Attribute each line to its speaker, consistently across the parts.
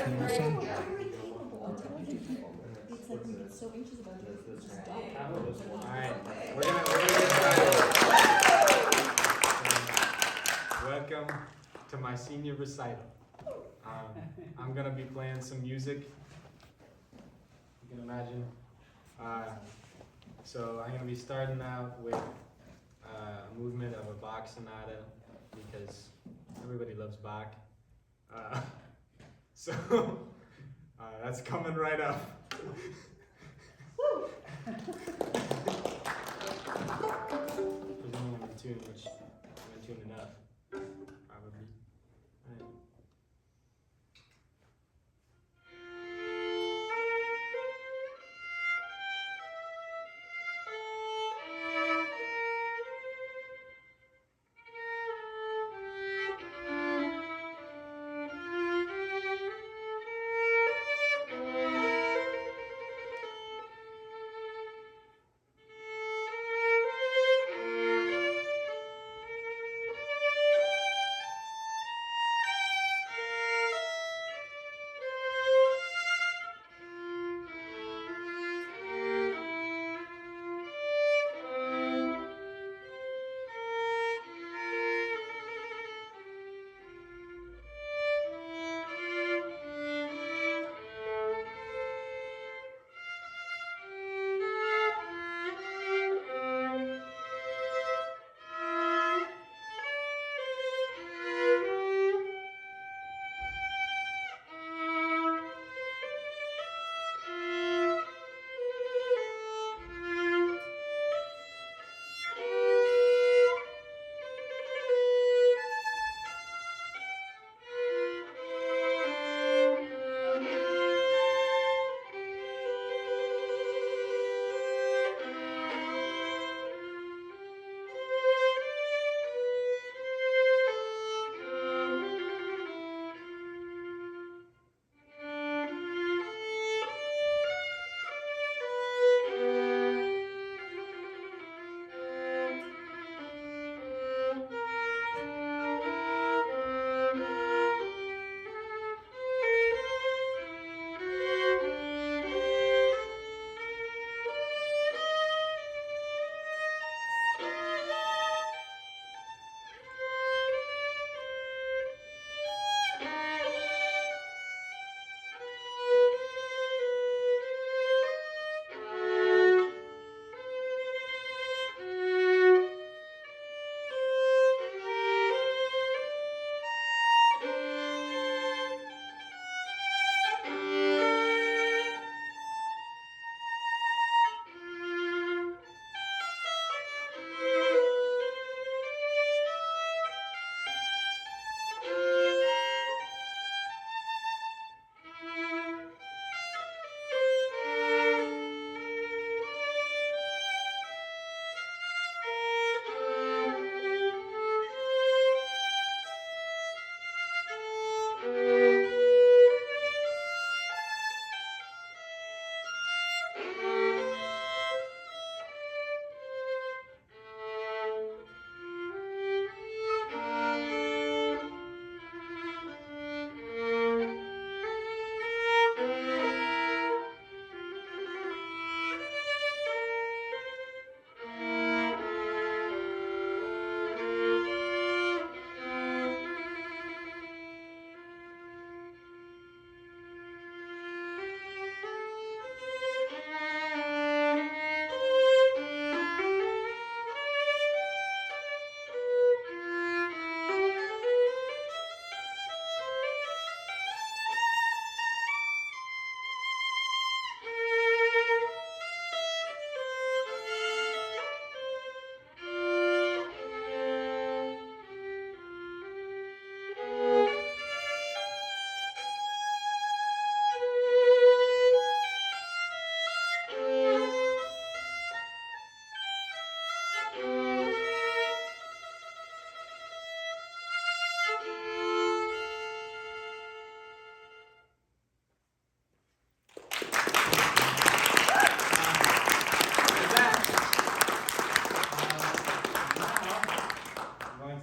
Speaker 1: Listen.
Speaker 2: Alright, we're gonna get started. Welcome to my senior recital. I'm gonna be playing some music. You can imagine. So I'm gonna be starting out with a movement of a Bach sonata because everybody loves Bach. So that's coming right up. Presumably I'm in tune, which I'm in tune enough, probably. Right.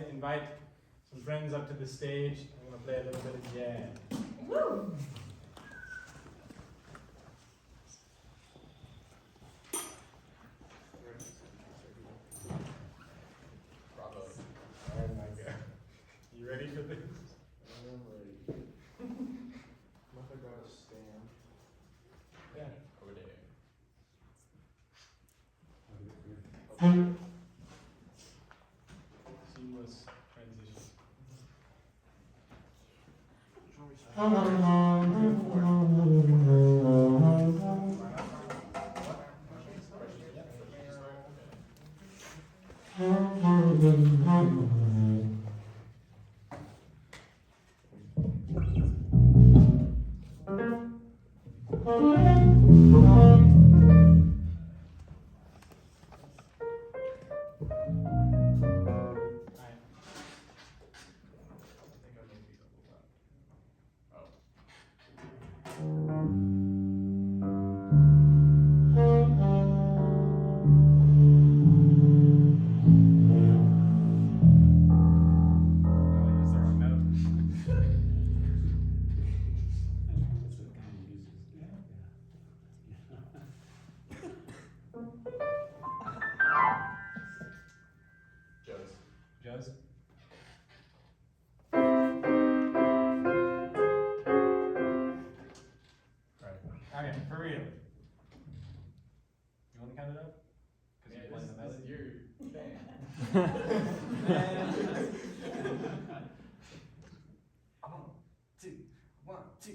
Speaker 2: Invite some friends up to the stage. I'm going to play a little bit of jazz. Woo! Seamless transition. Joe's? Right. Okay, for real. You want to count it up? Because you're playing the melody? This is your thing. One, two.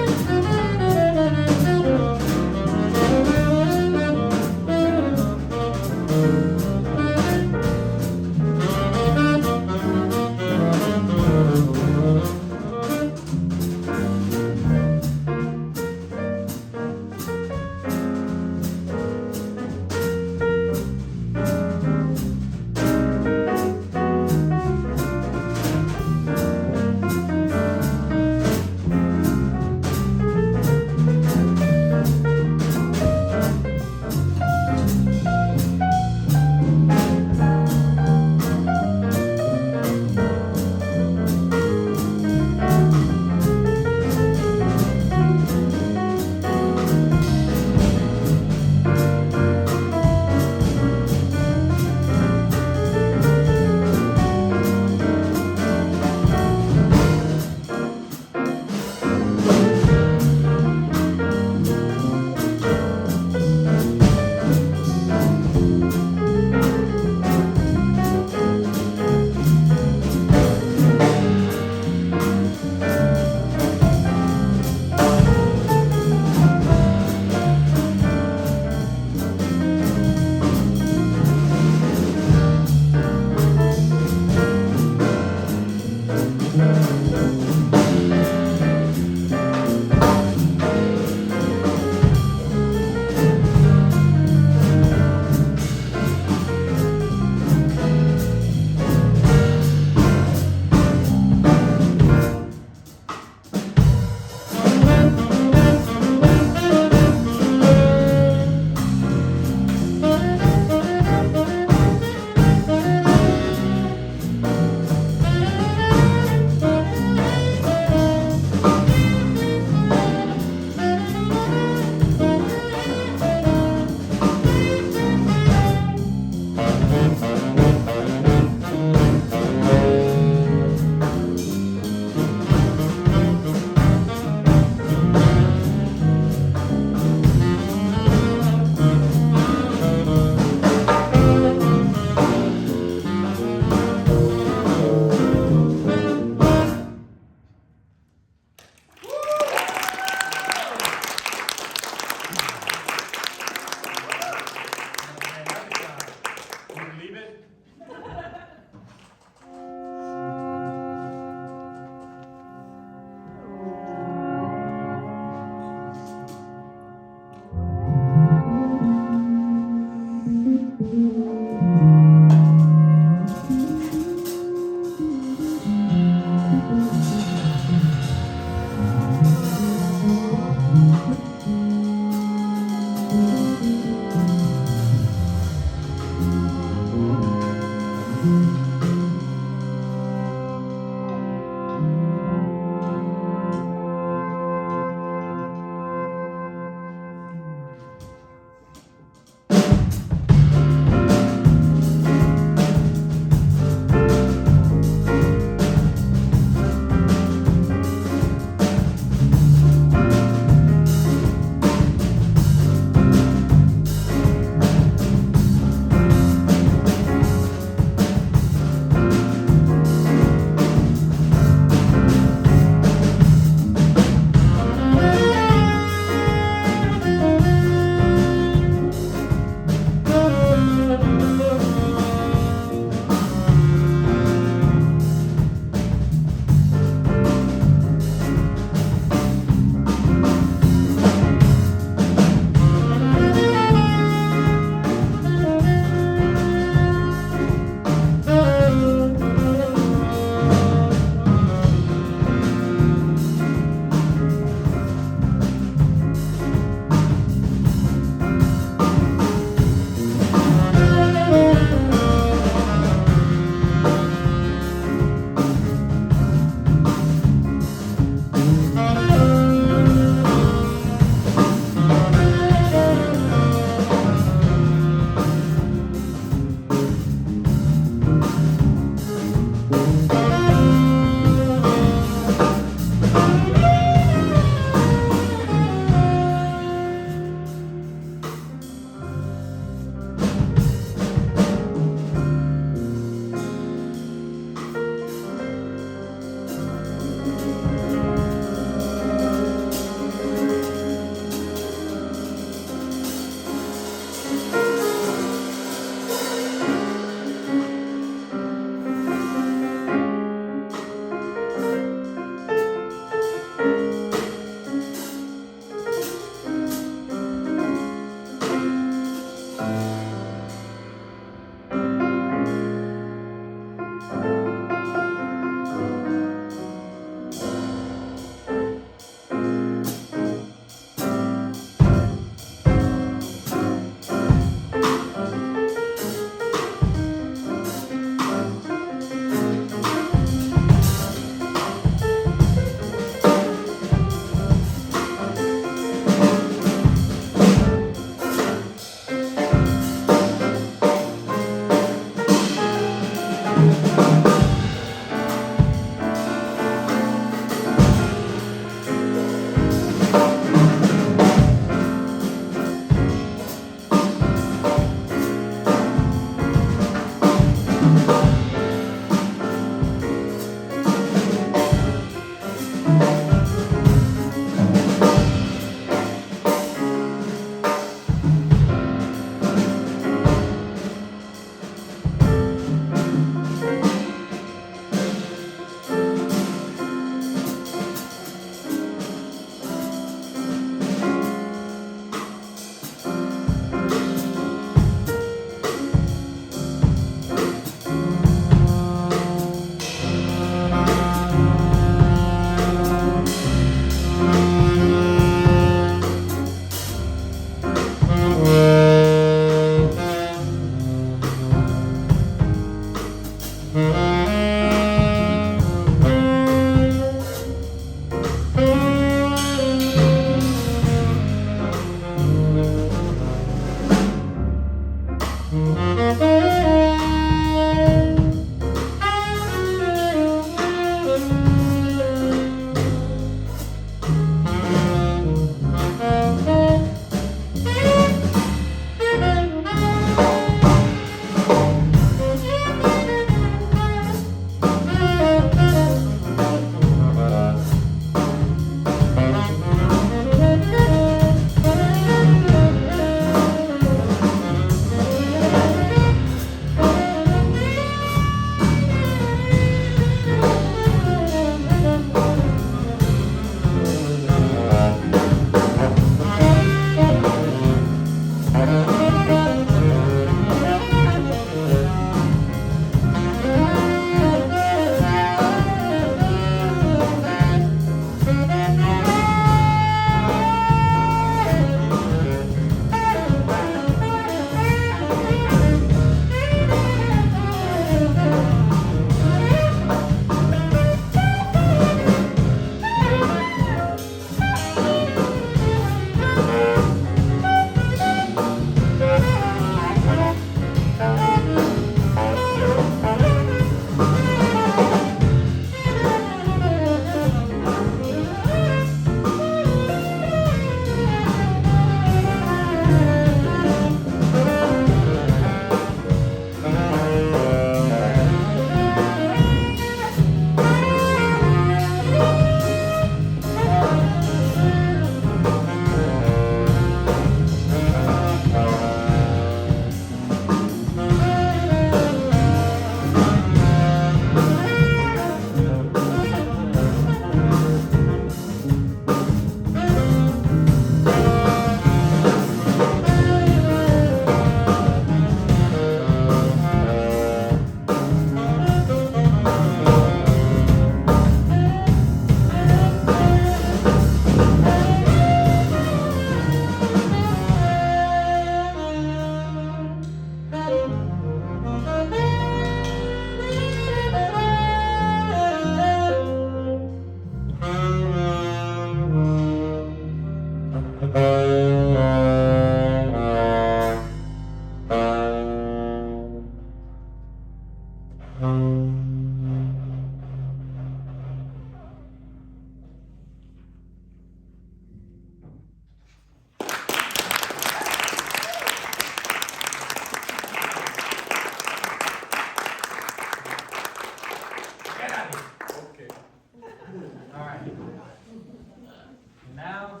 Speaker 2: now,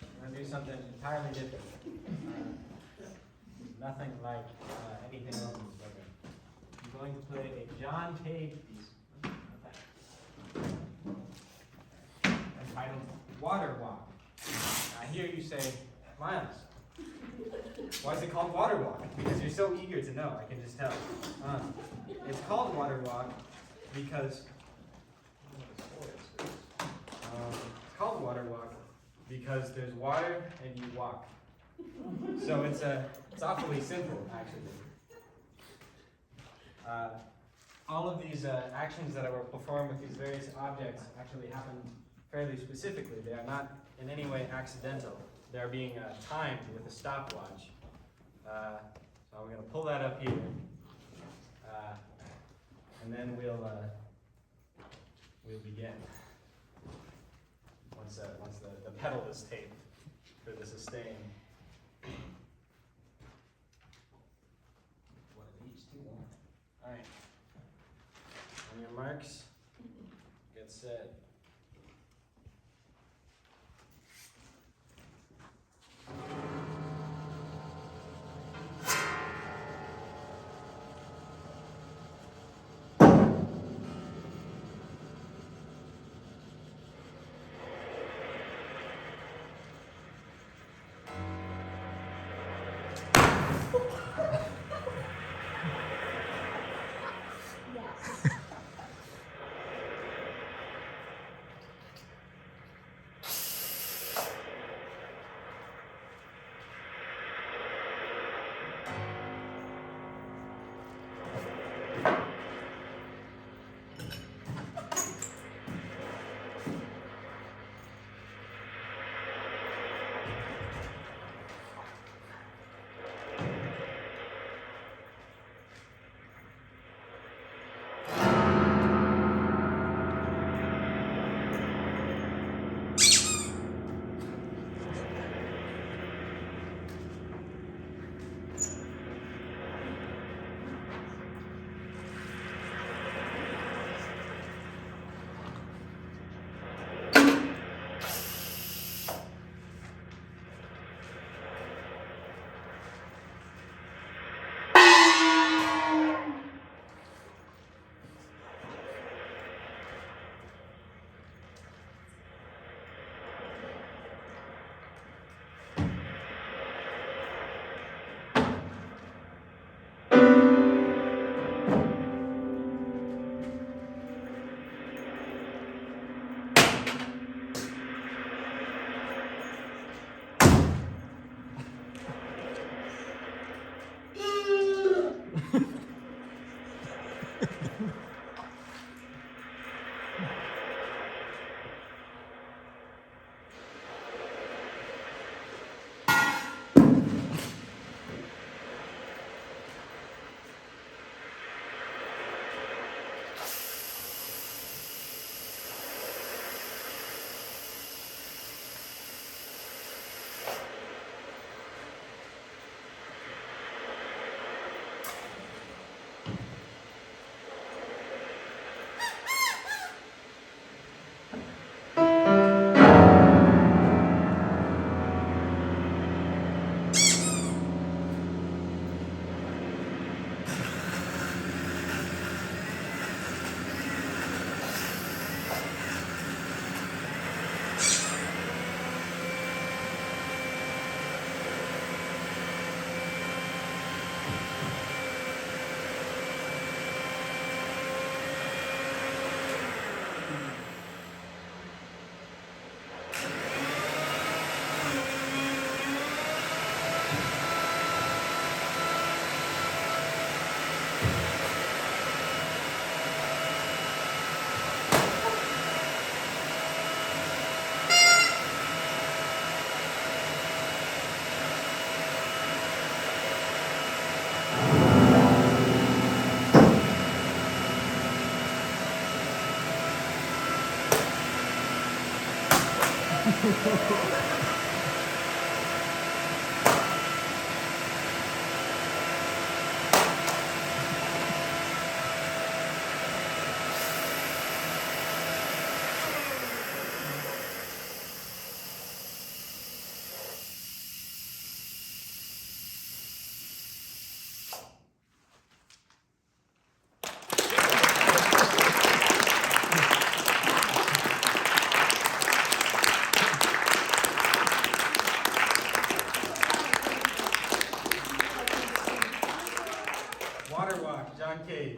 Speaker 2: we're going to do something entirely different. Nothing like anything else in this program. I'm going to play a John Cage piece entitled Water Walk. I hear you say, Miles, why is it called Water Walk? Because you're so eager to know, I can just tell. It's called Water Walk because it's called Water Walk because there's water and you walk. So it's awfully simple, actually. All of these actions that I will perform with these various objects actually happen fairly specifically. They are not in any way accidental. They are being timed with a stopwatch. So I'm going to pull that up here, and then we'll begin. Once the pedal is taped for the sustain. One of each, two more. All right. On your marks, get set.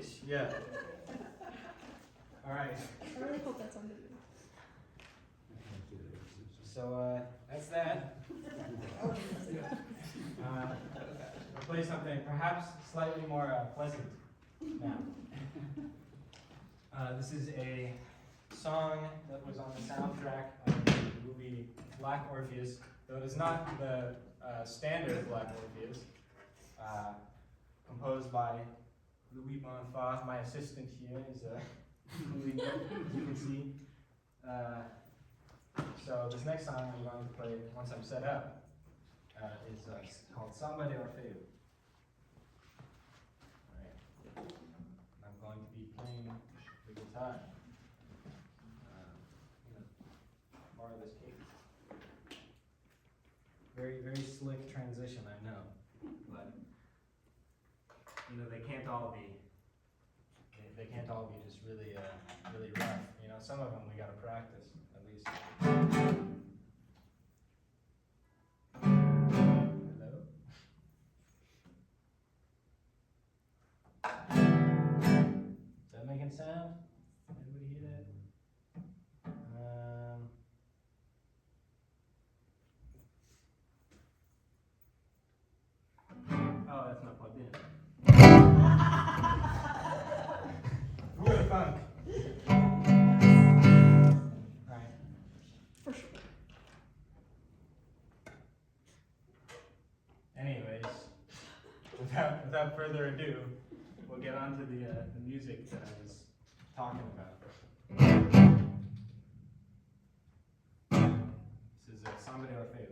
Speaker 2: ish, yeah. All right.
Speaker 1: I really hope that's on video.
Speaker 2: So that's that. We'll play something perhaps slightly more pleasant now. This is a song that was on the soundtrack of the movie Black Orpheus, though it is not the standard Black Orpheus, composed by Louis Bonfa. My assistant here is Louis, you can see. So this next song I'm going to play once I'm set up is called Samba de Orfeo. Alright. I'm going to be playing the guitar. Borrow this case. Very, very slick transition, I know. But they can't all be just really really rough. Some of them we gotta practice at least. Hello? Is that making sound? Anybody hear that? Oh, that's not plugged in. Who the funk? Alright.
Speaker 1: For sure.
Speaker 2: Anyways, without further ado, we'll get on to the music that I was talking about. This is Samba de Orfeo.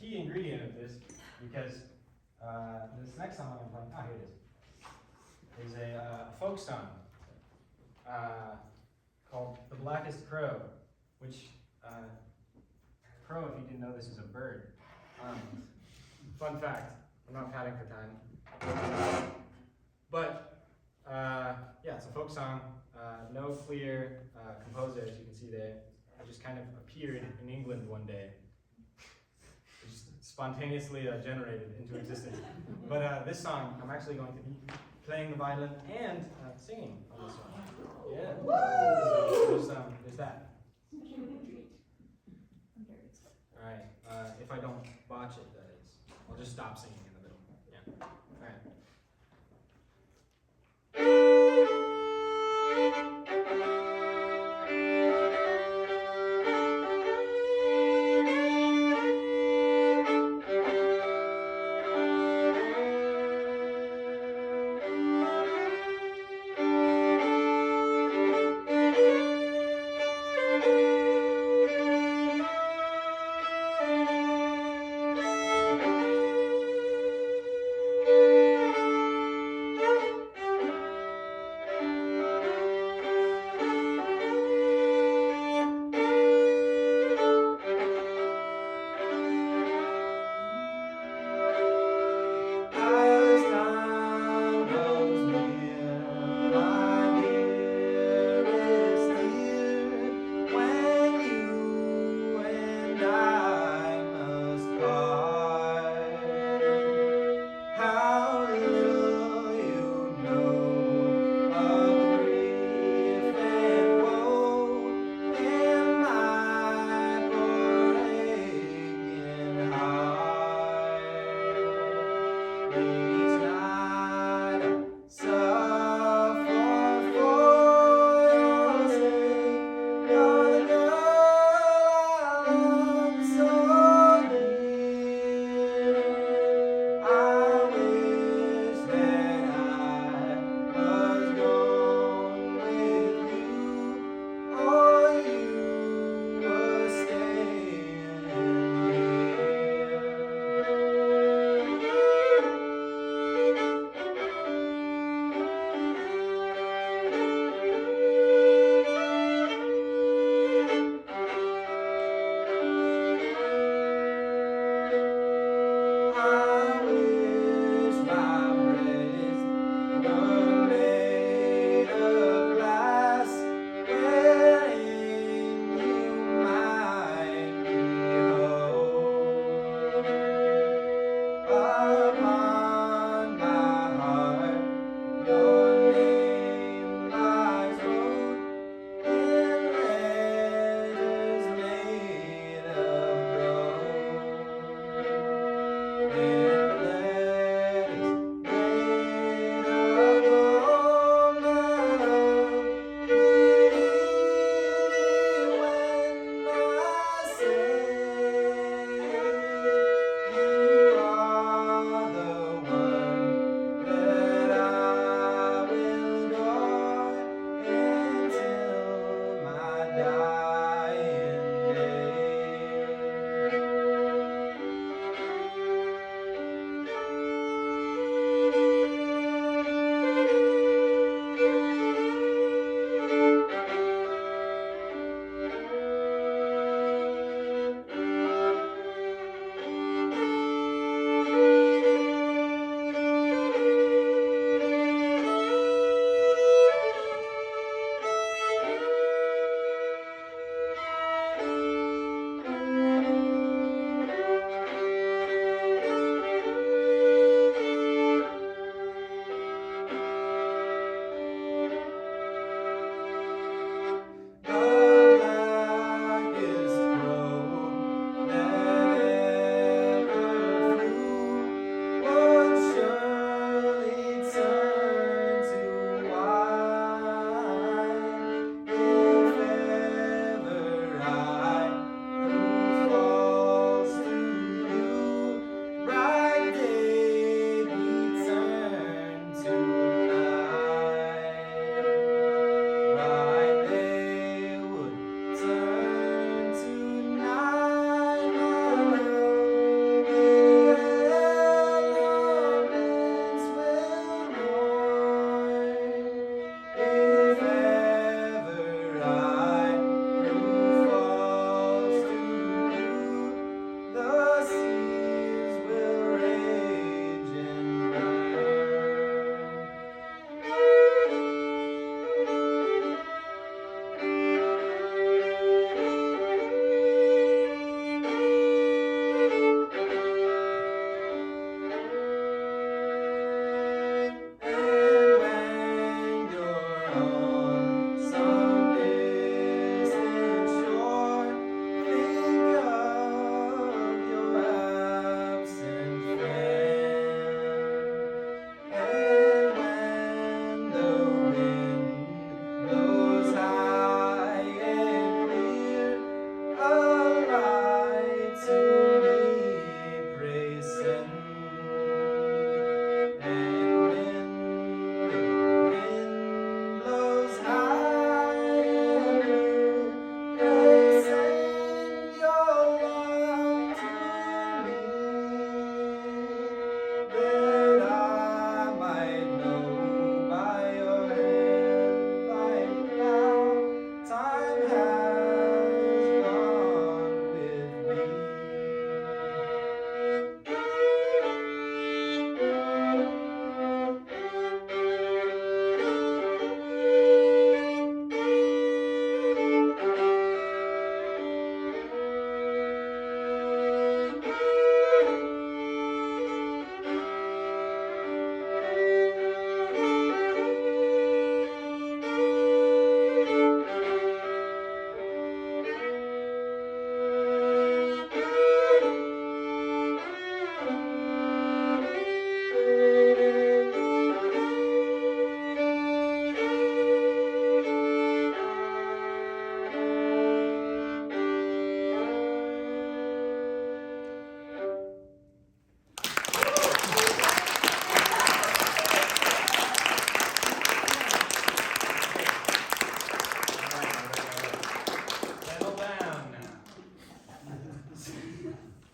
Speaker 2: key ingredient of this because this next song I'm playing, here it is a folk song called The Blackest Crow, which, crow, if you didn't know this, is a bird. Fun fact, I'm not padding for time. But, yeah, it's a folk song, no clear composer, as you can see there. It just kind of appeared in England one day. It just spontaneously generated into existence. But this song, I'm actually going to be playing the violin and singing on this one. Yeah. So there's that.
Speaker 1: I'm very excited.
Speaker 2: All right. If I don't botch it, that is. I'll just stop singing in the middle. Yeah. All right.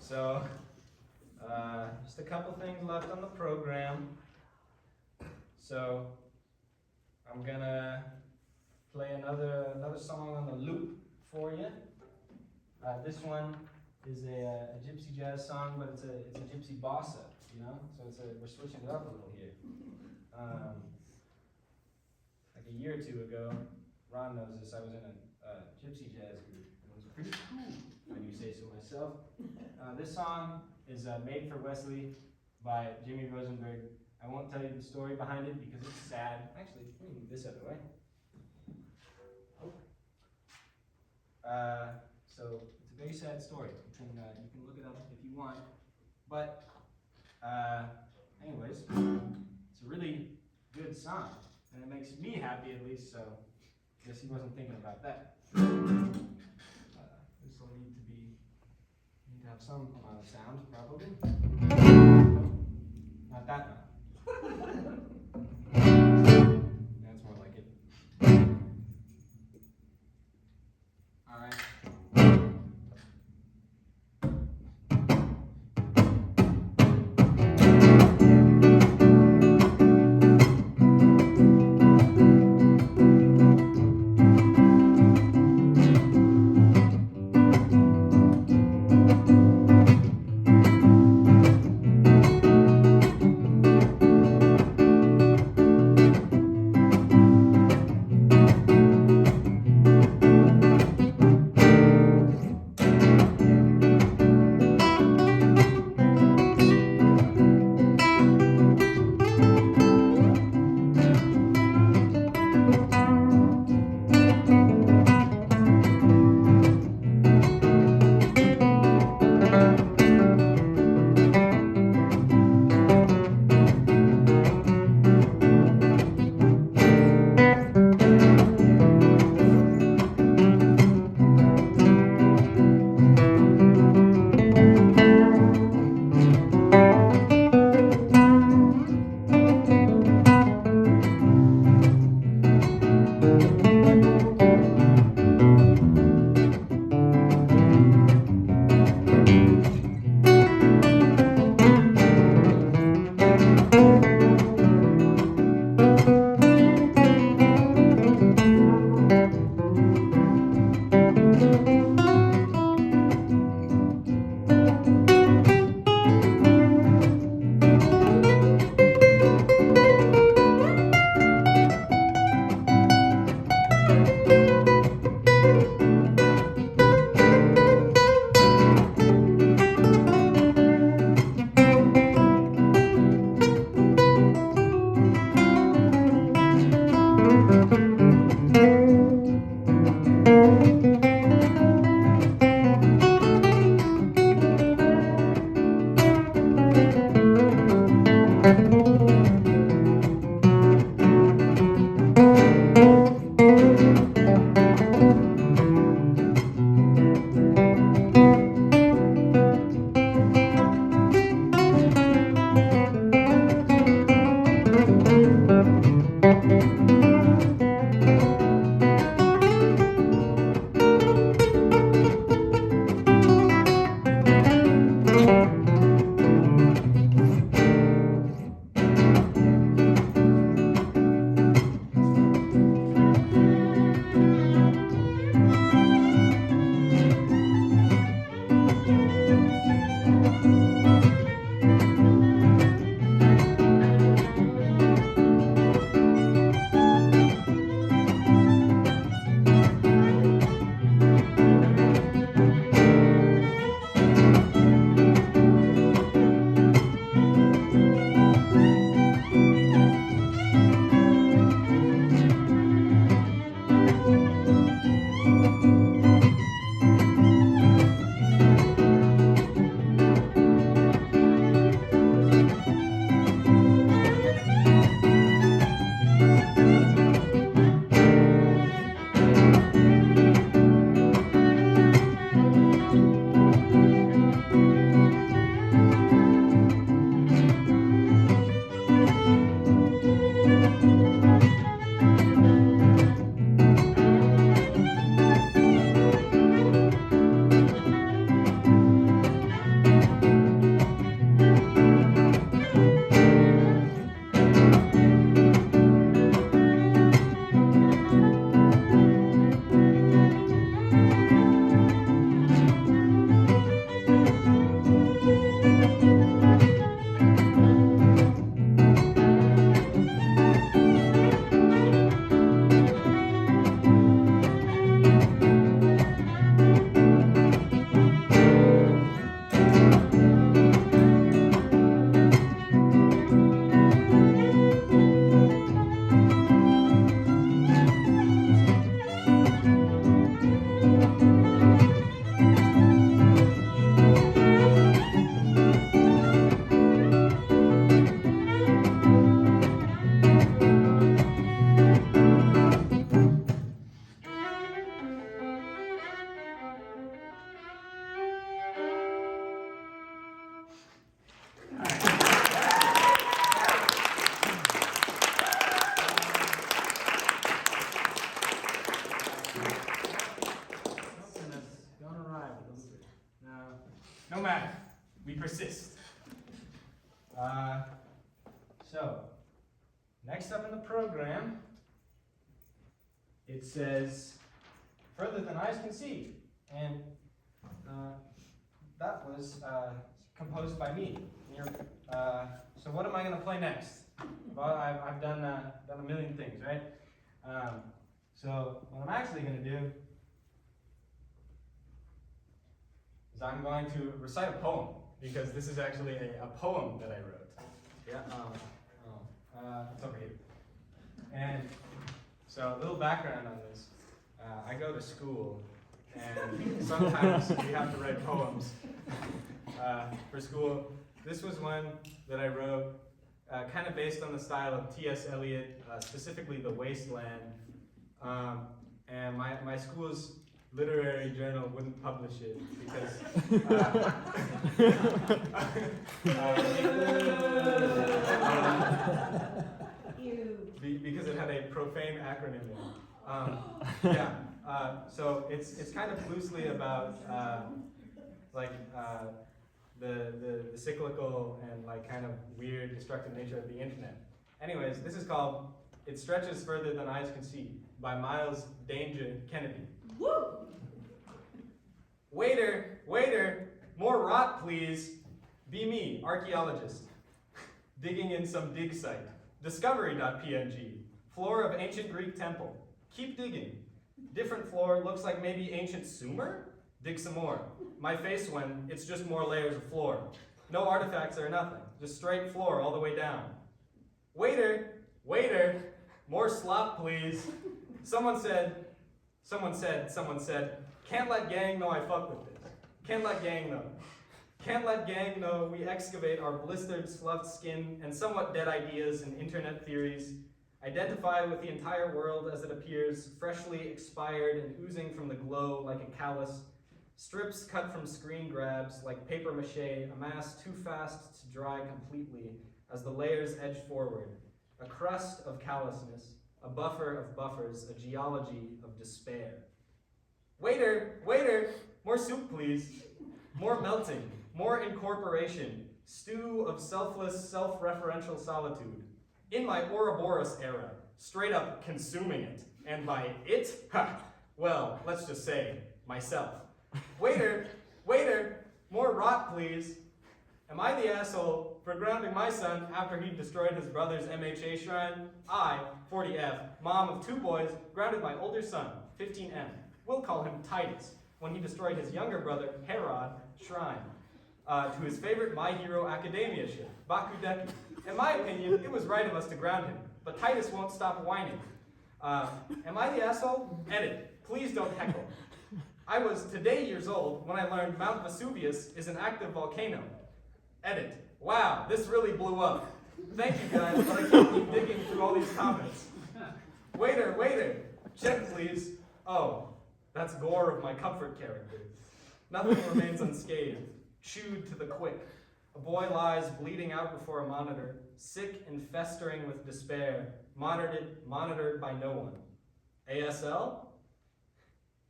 Speaker 2: So, just a couple things left on the program. So, I'm gonna play another song on the loop for you. This one is a gypsy jazz song, but it's a gypsy bossa, you know. So we're switching it up a little here. Like a year or two ago, Ron knows this. I was in a gypsy jazz group. It was pretty cool, if I do say so myself. This song is Made for Wesley by Jimmy Rosenberg. I won't tell you the story behind it because it's sad. Actually, let me move this out of the way. So it's a very sad story. You can look it up if you want. But anyways, it's a really good song, and it makes me happy at least. So I guess he wasn't thinking about that. This will need to have some amount of sound, probably. Not that amount. That's more like it. All right. no matter. We persist. So, next up in the program, it says, further than eyes can see. And that was composed by me. So what am I going to play next? Well, I've done a million things, right? So what I'm actually going to do is I'm going to recite a poem, because this is actually a poem that I wrote. Yeah, it's over here. And so a little background on this. I go to school, and sometimes we have to write poems for school. This was one that I wrote, kind of based on the style of T.S. Eliot, specifically The Wasteland. And my school's literary journal wouldn't publish it because it had a profane acronym in it. So it's kind of loosely about the cyclical and like kind of weird, destructive nature of the internet. Anyways, this is called "It Stretches Further Than Eyes Can See" by Miles Danger Kennedy.
Speaker 1: Woo!
Speaker 2: Waiter, waiter, more rot, please. Be me, archaeologist, digging in some dig site. Discovery.png, floor of ancient Greek temple. Keep digging. Different floor, looks like maybe ancient Sumer? Dig some more. My face when it's just more layers of floor. No artifacts or nothing, just straight floor all the way down. Waiter, waiter, more slop, please. Someone said, can't let gang know I fuck with this. Can't let gang know. Can't let gang know we excavate our blistered, sloughed skin and somewhat dead ideas and internet theories, identify with the entire world as it appears, freshly expired and oozing from the glow like a callus, strips cut from screen grabs like paper mache amassed too fast to dry completely as the layers edge forward, a crust of callousness, a buffer of buffers, a geology of despair. Waiter, waiter, more soup please. More melting, more incorporation, stew of selfless, self-referential solitude. In my Ouroboros era, straight up consuming it. And by it, well, let's just say, myself. Waiter, waiter, more rot please. Am I the asshole for grounding my son after he destroyed his brother's MHA shrine? I, 40F, mom of 2 boys, grounded my older son, 15M. We'll call him Titus, when he destroyed his younger brother, Herod, shrine, to his favorite My Hero Academia ship, Bakudeki. In my opinion, it was right of us to ground him, but Titus won't stop whining. Am I the asshole? Edit. Please don't heckle. I was today years old when I learned Mount Vesuvius is an active volcano. Edit. Wow, this really blew up. Thank you guys, but I can't keep digging through all these comments. Waiter, waiter, check please. Oh, that's gore of my comfort character. Nothing remains unscathed, chewed to the quick. A boy lies bleeding out before a monitor, sick and festering with despair, monitored by no one. ASL?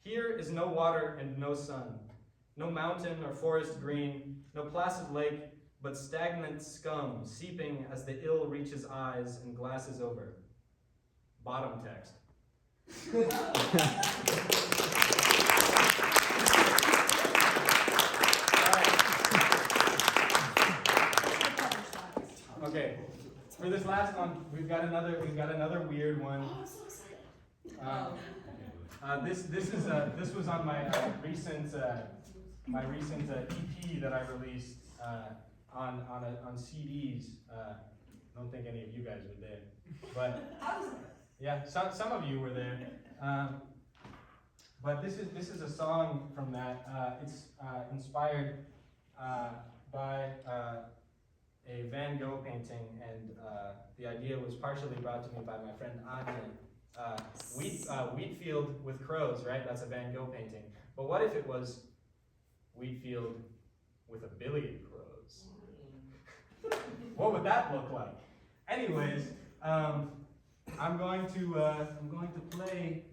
Speaker 2: Here is no water and no sun, no mountain or forest green, no placid lake, but stagnant scum seeping as the ill reaches eyes and glasses over. Bottom text. Okay, for this last one, we've got another weird one.
Speaker 1: Oh, I'm so excited.
Speaker 2: This was on my recent EP that I released on CDs. I don't think any of you guys were there, but yeah, some of you were there. But this is a song from that. It's inspired by a Van Gogh painting, and the idea was partially brought to me by my friend Anya. Wheatfield with crows, right? That's a Van Gogh painting. But what if it was Wheatfield with a billion crows? What would that look like? Anyways, I'm going to play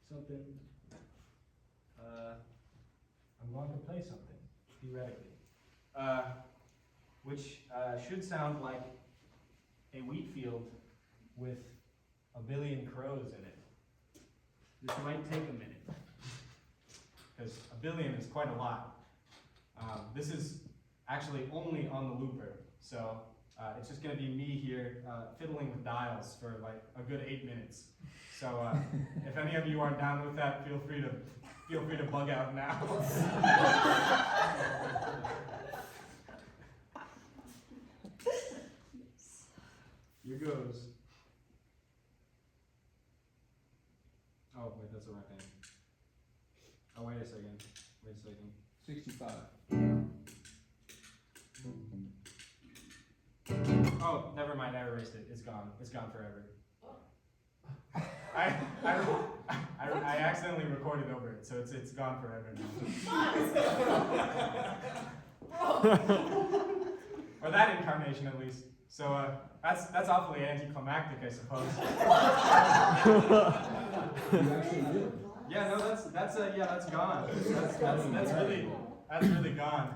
Speaker 2: something. I'm going to play something theoretically. which should sound like a wheat field with a billion crows in it. This might take a minute, because a billion is quite a lot. This is actually only on the looper, so it's just going to be me here fiddling with dials for like a good 8 minutes. So if any of you aren't down with that, feel free to bug out now. Here goes. Oh wait, that's the right thing. Oh wait a second.
Speaker 3: 65.
Speaker 2: Oh, never mind. I erased it. It's gone. It's gone forever. I accidentally recorded over it, so it's gone forever now. Or that incarnation, at least. So that's awfully anticlimactic, I suppose.
Speaker 3: You actually did.
Speaker 2: Yeah, no, that's gone. That's really gone.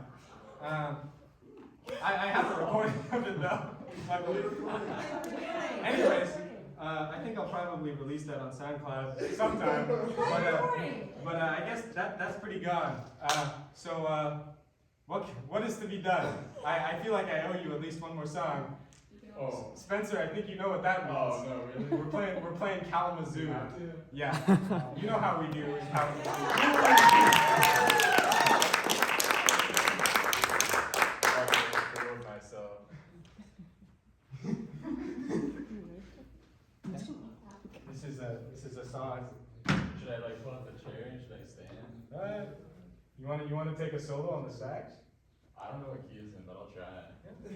Speaker 2: I have a recording of it though. Anyways, I think I'll probably release that on SoundCloud sometime. But I guess that's pretty gone. So what is to be done? I feel like I owe you at least one more song.
Speaker 4: Oh.
Speaker 2: Spencer, I think you know what that means.
Speaker 4: Oh, no, really?
Speaker 2: We're playing Kalamazoo. Yeah. You know how we do in Kalamazoo.
Speaker 4: Myself.
Speaker 2: This is a song.
Speaker 4: Should I like pull up a chair? Should I stand?
Speaker 2: You want to take a solo on the sax?
Speaker 4: I don't know what key is in, but I'll try.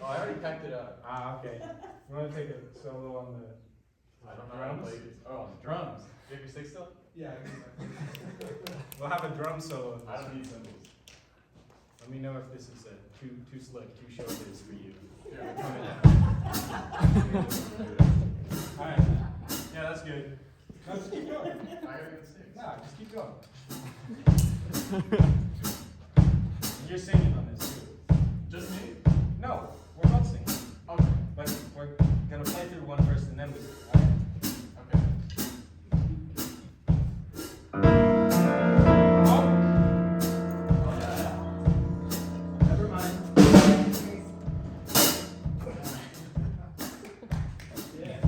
Speaker 4: Oh, I already packed it up.
Speaker 2: Okay. You want to take a solo on the
Speaker 4: I don't know how to play these. Oh, on the drums. You have your stick still?
Speaker 3: Yeah,
Speaker 2: We'll have a drum solo.
Speaker 4: I don't need cymbals.
Speaker 2: Let me know if this is too slick, too showbiz for you. Alright. Yeah, that's good. No, just keep going.
Speaker 4: I gotta get sticks.
Speaker 2: No, just keep going. You're singing on this too.
Speaker 4: Just me?
Speaker 2: No, we're both singing.
Speaker 4: Okay.
Speaker 2: But we're gonna play through one first and then we alright?
Speaker 4: Okay.
Speaker 2: Oh, yeah. Never mind. Yeah.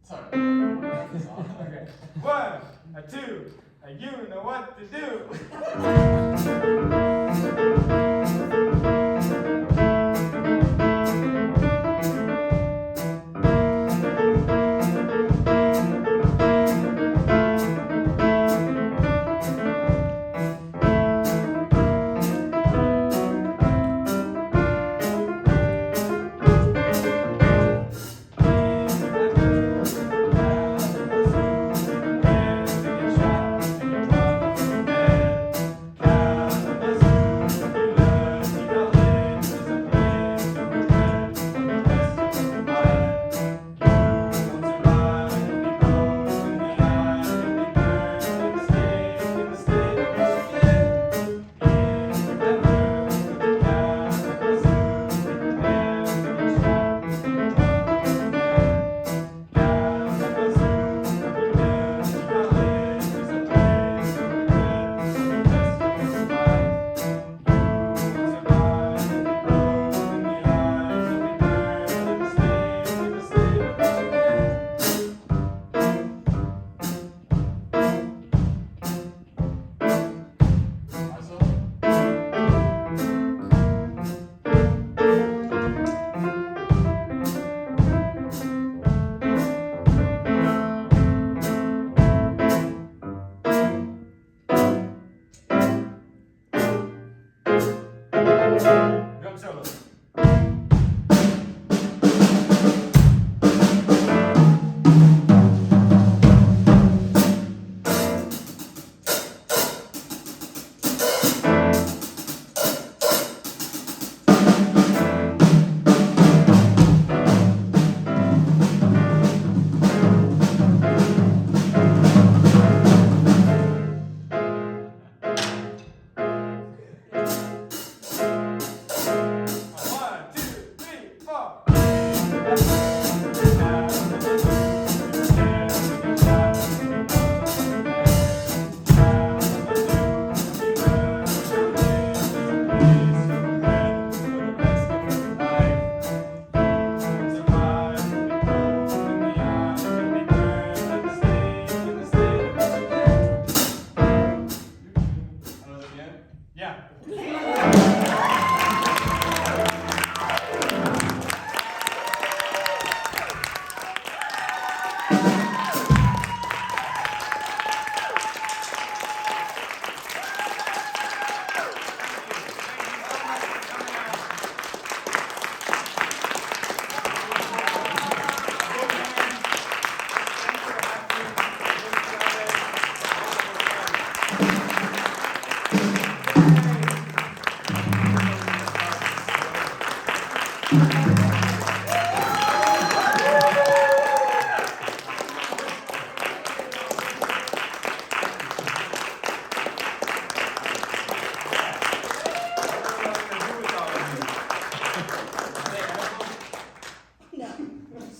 Speaker 4: Sorry.
Speaker 2: Okay. 1, a 2, a you know what to do.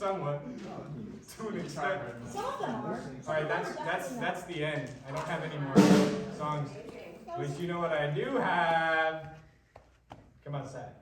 Speaker 2: somewhat, to an extent.
Speaker 1: Some of them are.
Speaker 2: Alright, that's the end. I don't have any more songs. But you know what I do have? Come outside.